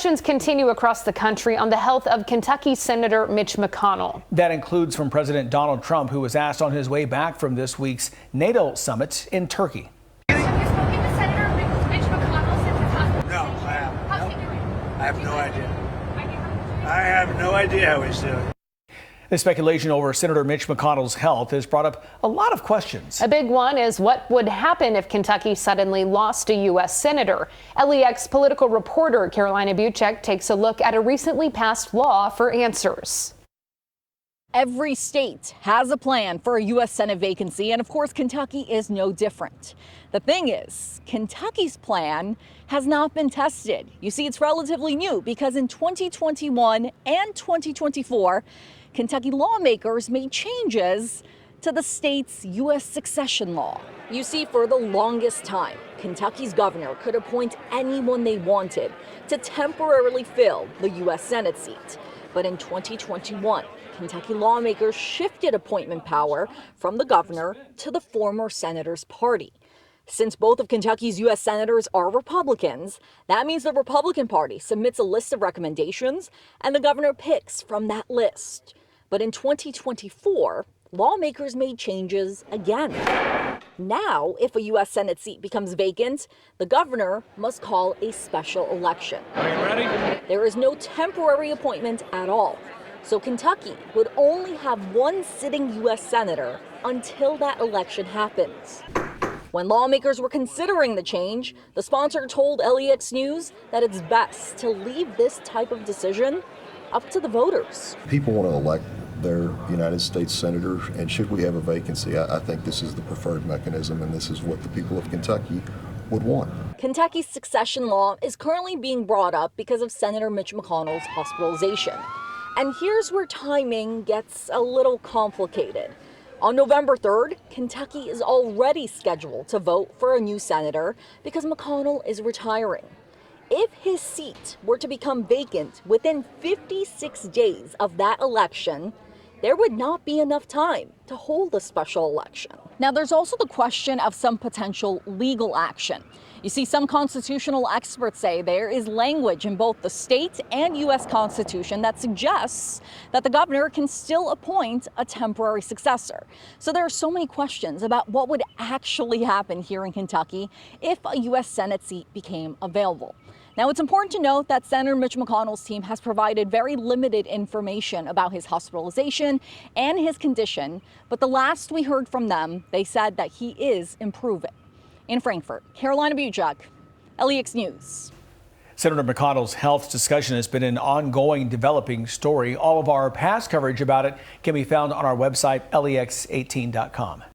Questions continue across the country on the health of Kentucky Senator Mitch McConnell. That includes from President Donald Trump, who was asked on his way back from this week's NATO summit in Turkey. Have you spoken to Senator Mitch McConnell since his hospital? No, I haven't. How's he doing? I have no idea. I have no idea how he's doing. The speculation over Senator Mitch McConnell's health has brought up a lot of questions. A big one is what would happen if Kentucky suddenly lost a U.S. senator. LEX political reporter Carolina Buchek takes a look at a recently passed law for answers. Every state has a plan for a U.S. Senate vacancy, and of course, Kentucky is no different. The thing is, Kentucky's plan has not been tested. You see, it's relatively new because in 2021 and 2024, Kentucky lawmakers made changes to the state's U.S. succession law. You see, for the longest time, Kentucky's governor could appoint anyone they wanted to temporarily fill the U.S. Senate seat. But in 2021, Kentucky lawmakers shifted appointment power from the governor to the former senator's party. Since both of Kentucky's U.S. senators are Republicans, that means the Republican Party submits a list of recommendations and the governor picks from that list. But in 2024, lawmakers made changes again. Now, if a U.S. Senate seat becomes vacant, the governor must call a special election. Are you ready? There is no temporary appointment at all. So Kentucky would only have one sitting U.S. senator until that election happens. When lawmakers were considering the change, the sponsor told LEX News that it's best to leave this type of decision up to the voters. People want to elect their United States senator, and should we have a vacancy, I think this is the preferred mechanism, and this is what the people of Kentucky would want. Kentucky's succession law is currently being brought up because of Senator Mitch McConnell's hospitalization. And here's where timing gets a little complicated. On November 3rd, Kentucky is already scheduled to vote for a new senator because McConnell is retiring. If his seat were to become vacant within 56 days of that election, there would not be enough time to hold a special election. Now, there's also the question of some potential legal action. You see, some constitutional experts say there is language in both the state and U.S. Constitution that suggests that the governor can still appoint a temporary successor. So there are so many questions about what would actually happen here in Kentucky if a U.S. Senate seat became available. Now, it's important to note that Senator Mitch McConnell's team has provided very limited information about his hospitalization and his condition, but the last we heard from them, they said that he is improving. In Frankfort, Carolina Buchek, LEX News. Senator McConnell's health discussion has been an ongoing, developing story. All of our past coverage about it can be found on our website, lex18.com.